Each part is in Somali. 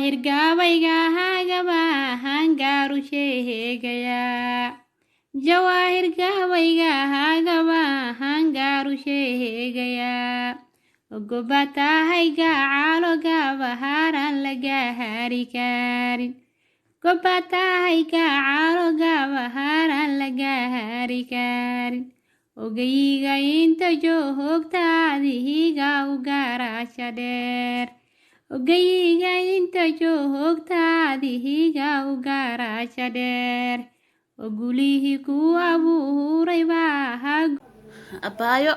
jawahir gabayga hagaba hangaru sheegaya jawahir gabayga hagaba hangaru sheegaya gobatahayga caloga haran laga hari karin gobatahayga caloga haran laga hari karin ogayga inta joogtaadihiga u garasha dheer ogayga inta joogtaadihiga u garasha dheer ogulihii ku abuuray baa abaayo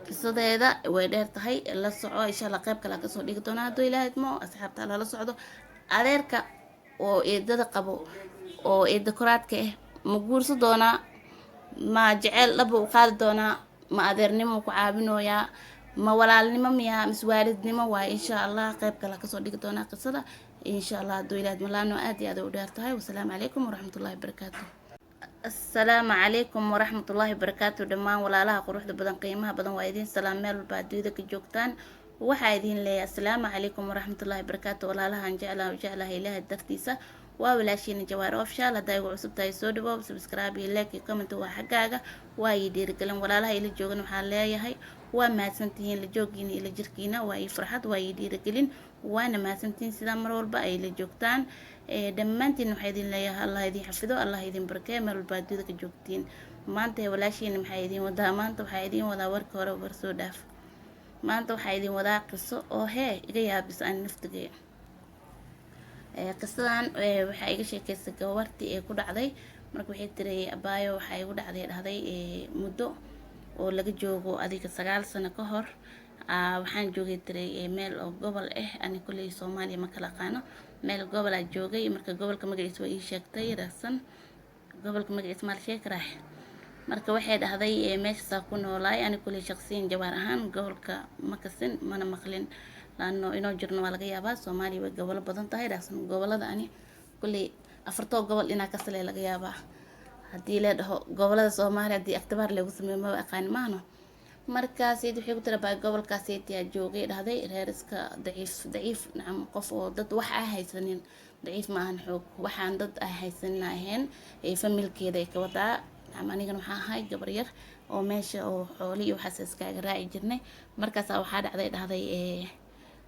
qisadeeda way dheer tahay la soco insha Allah qayb kale ka soo dhigi doona haduu Ilaahay idmo asxaabta la socdo adeerka oo eedada qabo oo eeda koraadka ma guurso doona ma jecel laba u qaadi doona ma adeernimo ku caabinooya ma walaalnimo miya miswaalidnimo waa insha Allah qayb kale ka soo dhigi doona qisada insha Allah haduu Ilaahay idmo laano aad iyo aad u dheer tahay wassalaamu calaykum waraxmatullaahi wabarakaatuh السلام عليكم ورحمة الله وبركاته دمان ولا لها قروح بدن قيمها بدن وايدين سلام ميل بعد ذيك جوكتان وحايدين لي السلام عليكم ورحمة الله وبركاته ولا لها نجعلها وجعلها إله الدفتيسة ولا شيء نجوار أوفشال هذا يقول عصب تاي سود بوب سبسكرايب لايك كومنت وحقاقة وايدير كلام ولا لها إلى جوجن وحاليا هاي وما سنتين لجوجين إلى جركينا واي فرحات وايدير كلين وانا ما سنتين سلام مرور بقى إلى جوكتان دمانتين وحيدين ليها الله يدين حفظه الله يدين بركة مرور بعد ذلك جوكتين ما أنت ولا شيء محيدين وده ما أنت وحيدين وده ورك ورا برسو داف ما أنت وحيدين وده قصة أو هي جاي بس أن نفتقي قصة waxay iga sheekaysay gawartii ee ku dhacday markii waxay tiray abaayo waxay ugu dhacday muddo oo laga joogo adiga 9 sano ka hor waxaan joogay tiray meel oo gobol ani kulay Soomaaliya ma kala qaano meel gobol aan joogay marka gobolka magaciisa way ii sheegtay rasan gobolka magaciisa ma la sheegi karaa marka waxay dhahday meesha ku noolaay ani kulay shakhsiyan jawaar ahaan gobolka ma kasin mana maqlin laano inoo jirno waa laga yaabaa Soomaaliya way gobol badan tahay rasan gobolada ani kulay afarto gobol ina ka salay laga yaabaa hadii la dhaho gobolada Soomaaliya hadii ikhtibaar lagu sameeyo ma aqaan maano markaas ay wixii ku tiraabay gobolkaas ay joogay dhahday reeriska daciif nacam qof oo dad wax ay haysanin daciif ma ahan xoog waxaan dad ay haysanayeen familkeeda ay ka wadaa aniga waxaan ahay gabar yar oo meesha oo xooli iyo xasaas kaaga raaci jirnay markaas waxaa dhahday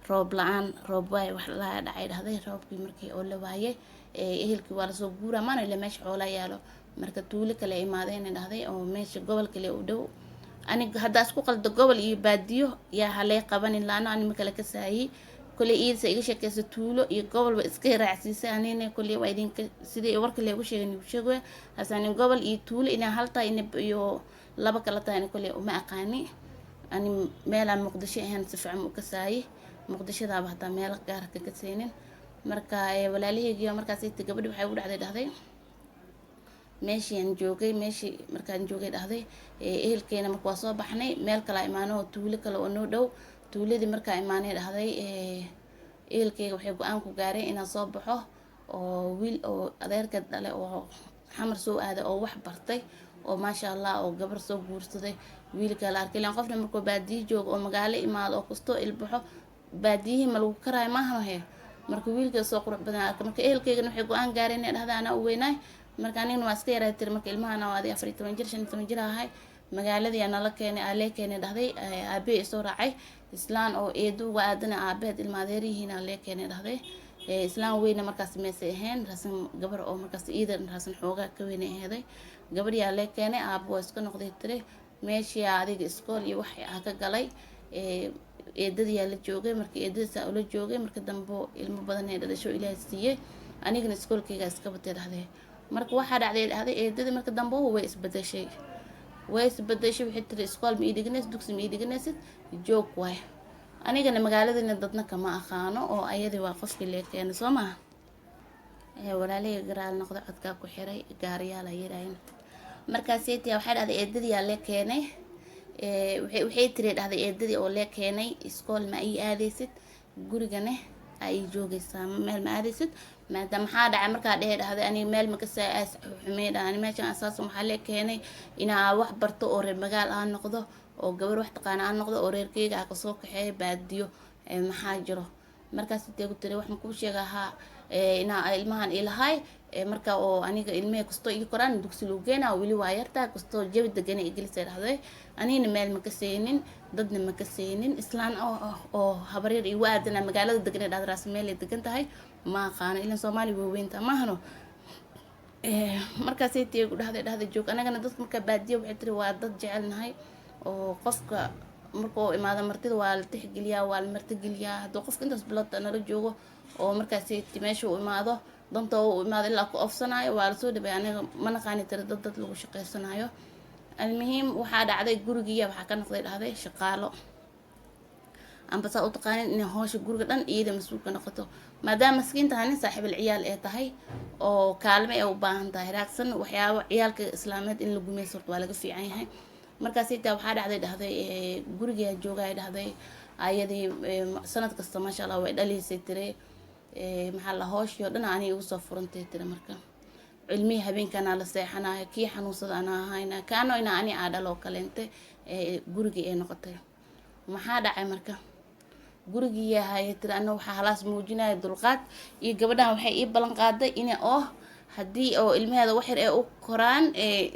roob la'aan roob way wax la dhacay dhahday roobkii markii oo la waayay ehelkii waa la soo guuraa maana ilaa meesha xoolo yaalo marka tuulo kale imaadeen dhahday oo meesha gobol kale u dhow aniga hadda isku qaldo gobol iyo baadiyo yaa halay qabanin laana anima kala ka saayay kulay iisa iga sheekaysa tuulo iyo gobol ba iska raacsiisay anina kulay waa idin sidii warka leegu sheegay asaan gobol iyo tuulo ina halta iyo laba kala tahay kulay uma aqaani ani meel aan Muqdisho ahaan si fiican u ka saayay Muqdishada bahda meel gaar ka kaseenin marka walaalihii markaas ay gabadhi waxay u dhacday meeshii aan joogay markaan joogay dhahday ehelkeena markii waa soo baxnay meel kala imaano tuulo kale oo noo dhow tuuladii markaa imaanay dhahday ehelkeega waxay go'aan ku gaareen inaan soo baxo oo wiil oo adeerka dhale oo xamar soo aaday oo wax bartay oo maasha Allah oo gabar soo guursaday wiilka la arkay laan qofna markuu baadiyo joogo oo magaalo imaado oo kasto ilbaxo baadiyihi ma lagu karaay maaha marka wiilka soo qurux badan arkay marka ehelkeega waxay go'aan gaareen inay dhahday ana u weynaay marka aniguna waa iska yaray marka ilmaha waa 14 jir 15 jir ahay magaaladii aan la keenay alee keenay dhahday aabe soo raacay islaan oo eedu waadana aabeed ilmaadeerihiin alee keenay dhahday islaan weyna markaas meesay ahayn rasan gabar oo markaas iidan rasan xoogaa ka weynay ahaday gabadhii alee keenay aabo iska noqday tire meeshii adiga iskool iyo wax ka galay eedadii la joogay markii eedada la joogay marka dambe ilmo badan ay dhasho Ilaahay siiyay anigana iskoolkayga iska batay dhahday marka waxa dhacday eedada marka dambe way isbedeshay wixii tiri iskool ma idignees dugsi ma idignees joog way anigana magaaladina dadna kama aqaano oo ayadii waa qofkii leekeen Soomaa walaalay garaal noqdo codka ku xiray gaariyaal ay yiraahin markaas ay tii waxa dhacday eedadii la keenay waxay tiri dhahday eedadii oo la keenay iskool ma ay aadaysid gurigana ay joogaysaa meel ma aadaysid maadaama maxaa dhacay markaa dhahday aniga meel ma ka saas xumeed ani meeshan asaas waxa la keenay inaa wax barto oo reer magaal aan noqdo oo gabar wax taqaan aan noqdo oo reerkeyga ka soo kaxay baadiyo maxaa jiro markaas intee ku tiri wax ma kuu sheegahaa inaa ilmahan ilahay marka oo aniga ilmaha kastoo ii koraan dugsi lagu geenaa weli waa yartaa kastoo jawi degan ay gelisay dhahday anina meel ma ka saynin dadna ma ka saynin islaan oo habaryar igu aadana magaalada degan ee dhahdaas meel ay degan tahay ma aqaano ilan Soomaali waaweynta maahno markaas intee ku dhahday joog anagana dadka marka baadiyo waxay tiri waa dad jecelnahay oo qofka markuu imaado martida waa la tixgeliyaa waa la martigeliyaa hadduu qofka intaas bilowda nala joogo oo markaas meesha uu imaado danta uu imaado ilaa ku ofsanayo waa la soo dhabeeyay aniga ma naqaani tiri dad lagu shaqeysanayo almuhiim waxaa dhacday gurigiya waxaa ka noqday dhahday shaqaalo amba saa u taqaanin inay howsha guriga dhan iyada mas'uulka noqoto maadaama maskiinta nin saaxiib ciyaal ee tahay oo kaalme ay u baahan tahay raagsan waxyaabo ciyaalka islaameed in la gumaysto waa laga fiican yahay markaas intaa waxaa dhahday guriga joogay dhahday ayadii sanad kasta ma sha Allah way dhaliisay tire maxaa la hooshyo dhan aanay ugu soo furantay tire marka cilmi habeenkana la seexanayo kii xanuunsada ana ahayna kaano ina ani aadalo kaleente guriga ay noqotay maxaa dhacay marka gurigii yahay tire ana waxa halaas muujinay dulqaad iyo gabadhan waxay ii balan qaaday inay haddii oo ilmaheeda wax yar ee u koraan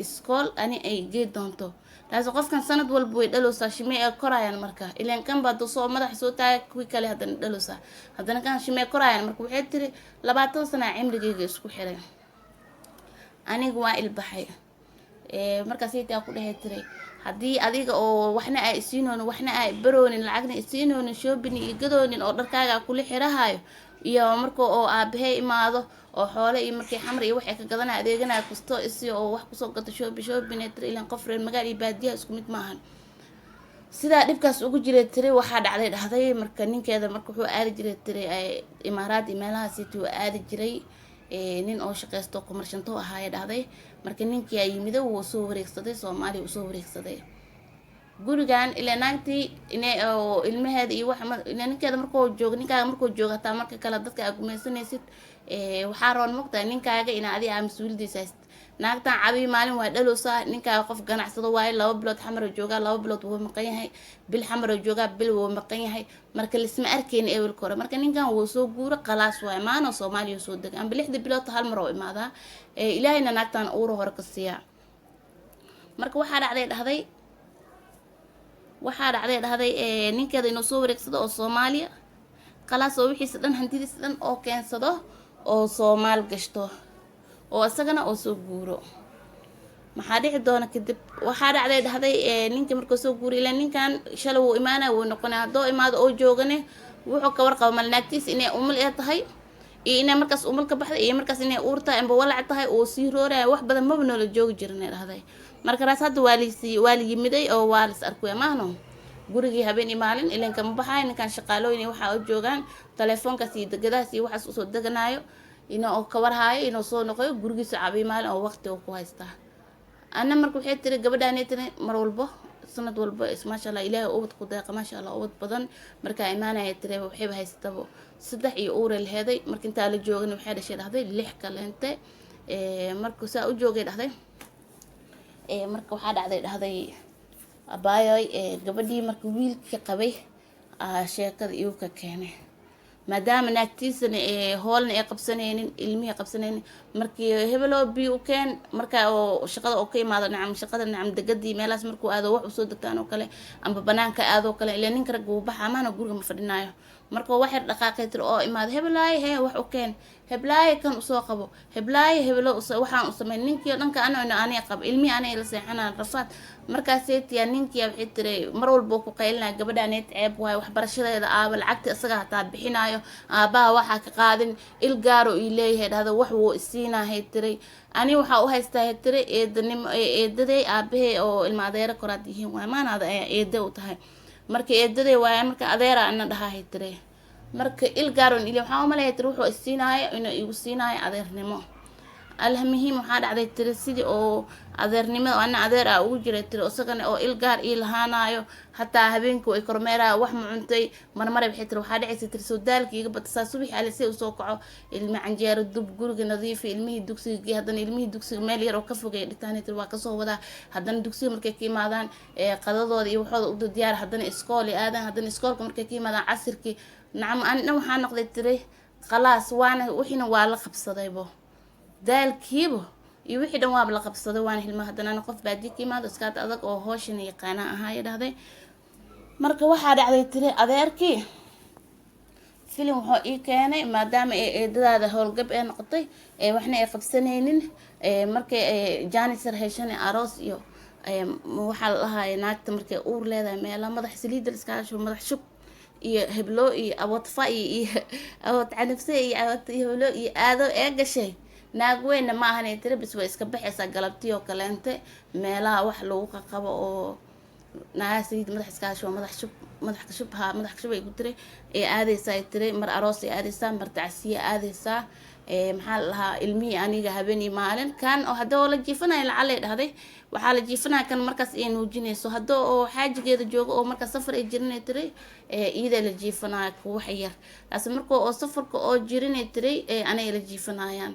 iskool ani ay geed doonto taas qofkan sanad walba way dhaloosaa shimay ee korayaan marka ilaan kan baad soo madax soo taag kuwi kale haddana dhaloosaa haddana kan shimay korayaan marka waxay tiri 20 sano cimrigeyga isku xiray anigu waa ilbaxay markaas aytaa ku dhahay tiri haddii adiga oo waxna ay isiinoon waxna ay baroonin lacagna isiinoon shopping iyo gadoonin oo dharkaaga kula xirahayo iyo marka oo aabahay imaado oo xoolo iyo markii xamar iyo wax ay ka gadanaa adeegana kasto isi oo wax kusoo gato shopping ee tiri ilaan qof reer magaal iyo baadiya isku mid maahan sidaa dhibkaas ugu jiray tiri waxaa dhahday marka ninkeeda marka wuxuu aadi jiray tiri imaaraad meelaha sitii uu aadi jiray nin oo shaqeysto kumarshanto ahaa dhahday marka ninkii ay yimid uu soo wareegsaday Soomaaliya uu soo wareegsaday gurigan ilaa naagtii inay oo ilmaheeda iyo wax ninkeeda markuu joogo hataa marka kale dadka ay gumaysanaysid waxaa roon moqtaa ninkaaga in adiga aa mas'uuliyadiisa hayst naagtan cabi maalin waa dhaloosaa ninkaaga qof ganacsado waaye 2 bilood xamar jooga 2 bilood wuu maqan yahay bil xamar jooga bil wuu maqan yahay marka lisma arkeen ee wilkore marka ninkan wuu soo guuro qalaas waaye maana Soomaaliya soo degay amba 6 bilood hal mar oo imaada ilaahayna naagtan uur hore ka siiya marka waxaa dhacday ninkeeda inuu soo wareegsado oo Soomaaliya qalaas oo wixiisa dhan hantidiisa dhan oo keensado oo Soomaal gashto oo asagana oo soo guuro maxaa dhici doona kadib waxaa dhacday ninka markuu soo guuro ilaa ninkan shalay uu imaanay uu noqonay hadoo imaado oo joogane wuxuu ka warqabo malnaagtiis inay umul ee tahay iyo inay markaas umul ka baxday iyo markaas inay uurta amba walac tahay oo sii rooraya wax badan ma noola joogi jirnay dhahday marka raas hadda waa la yimiday oo waa la arkay maahno gurigii habeen maalin ilaan kama baxay ninkan shaqaalooyin waxa u joogan telefoonkaas iyo degadaas iyo waxaas soo deganaayo inoo ka warhaayo inoo soo noqoyo gurigiisa cabi maalin oo waqti uu ku haystaa ana marka waxay tiri gabadhaan tiri mar walba sanad walba ma sha Allah ilaahay ubad ku deeqa ma sha Allah ubad badan marka iimaanay tiri waxay haystaba 3 iyo uur leeyahay marka inta la joogin waxay dhashay 6 kaleente marka saa u joogay dhahday marka waxaa dhacday abaayoy gabadhii marka wiilka qabay sheekada iyu ka keenay maadaama naagtiisana hoolna ay qabsanaynin ilmihi qabsanaynin markii hebelo bi u keen marka oo shaqada oo ka imaado shaqada degadii meelaas markuu aado wax u soo degtaan oo kale amba banaanka aado kale ilaa ninka rag uu baxa maana guriga ma fadhinaayo marka wax yar dhaqaaqay tir oo imaado heblaay wax u keen heblaay kan u soo qabo heblaay hebelo waxaan u sameyn ninkii dhanka anay qab ilmi anay la seexanaa rafaad markaas seetiya ninkii waxay tiri mar walba ku qaylina gabadhaanay ceeb waay wax barashadeeda aaba lacagta isaga hataa bixinaayo aabaha waxa ka qaadin il gaaro ii leeyahay dhahdo wax wuu isiinahay tiri ani waxa u haystaa tiri eedaday aabahay oo ilma adeer koraad yihiin waay maanaada eedo u tahay marka eedaday waay marka adeera ana dhahay tiri marka il gaaro ilaa waxa u maleeyay tiri wuxuu isiinayo inuu igu siinayo adeernimo almuhiim waxaa dhacday tiri sidii oo adeernimada ana adeer ugu jiray tiri isagana oo il gaar ii lahaanayo hataa habeenku ay kormeeraa wax ma cuntay marmar waxay tiri waxaa dhacay tiri soo daalkiiga badsaa subax alisay u soo kaco ilma canjeero dub guriga nadiif ilmihii dugsiga haddana ilmihii dugsiga meel yar oo ka fogay dhigtaan tiri waa ka soo wadaa haddana dugsiga markay ka imaadaan qadadooda iyo waxooda u diyaar haddana iskool aadaan haddana iskoolka markay ka imaadaan casirkii nacam anna waxaa noqday tiri khalaas waana wixiina waa la qabsadaybo daalkiibo iyo wixii dhan waaba la qabsaday waana hilma haddana qof baadi ka imaado iskaad adag oo hooshana yaqaana ahaa dhahday marka waxaa dhacday tiri adeerkii filim wuxuu ii keenay maadaama eedadaada howlgab ee noqotay waxna ay qabsanaynin markay jaanisar heshan aroos iyo waxaa la dhahaaya naagta markay uur leedahay meela madax saliida iskaga shubo madax shub iyo heblo iyo awoodfa iyo awood canafse iyo awood heblo iyo aado ee gashay naag weynna ma ahan tiri bis way iska baxaysaa galabtii oo kaleente meelaha wax lagu qaqabo oo naag saliid madax iskaga shubo madax ka shub ay ku tiri ee aadaysaa ay tiri mar aroos ay aadaysaa mar tacsiya aadaysaa maxaa la dhahaa ilmihii aniga habeenii maalin kan oo haddoo la jiifanaya lacalay dhahday waxaa la jiifanaya kan markaas ay nuujinayso haddoo oo xaajigeeda joogo oo markaas safar ay jirinay tiri iyada la jiifanaya wax yar taas markoo oo safarka oo jirinay tiri anay la jiifanayaan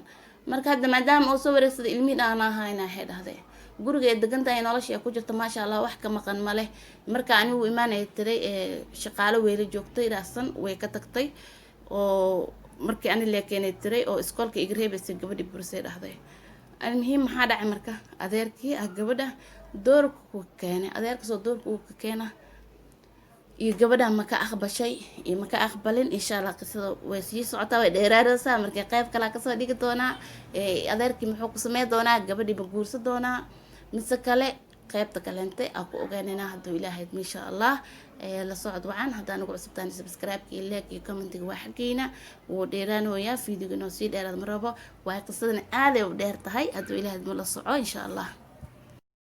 marka hadda maadaama oo soo wareegsada ilmihii dhaana ahayna waxay dhahday guriga ee degantahay nolosha ku jirta maasha Allah wax ka maqan male marka anigu imaanay tiray shaqaale weeyla joogtay raasan way ka tagtay oo markii aan la keenay tiray oo iskoolka igreebay gabadhii bursay dhahday muhiim maxaa dhacay marka adeerkii gabadha doorku ku keenay adeerka soo doorku ku keenay iyo gabadha ma ka aqbashay iyo ma ka aqbalin insha Allah qisada way sii socotaa way dheeraadaysaa markii qayb kale ka soo dhigi doonaa adeerkii muxuu ku sameey doonaa gabadhii ma guursan doonaa mise kale qaybta kaleente aan ku ogaanayna hadduu ilaahay insha Allah la socod wacan haddaan ugu cusubtaan subscribe iyo like iyo comment waa xaqiina wuu dheeraanooyaa fiidiga noo sii dheeraad marabo waa qisadana aad ay u dheer tahay hadduu ilaahay ma la soco insha Allah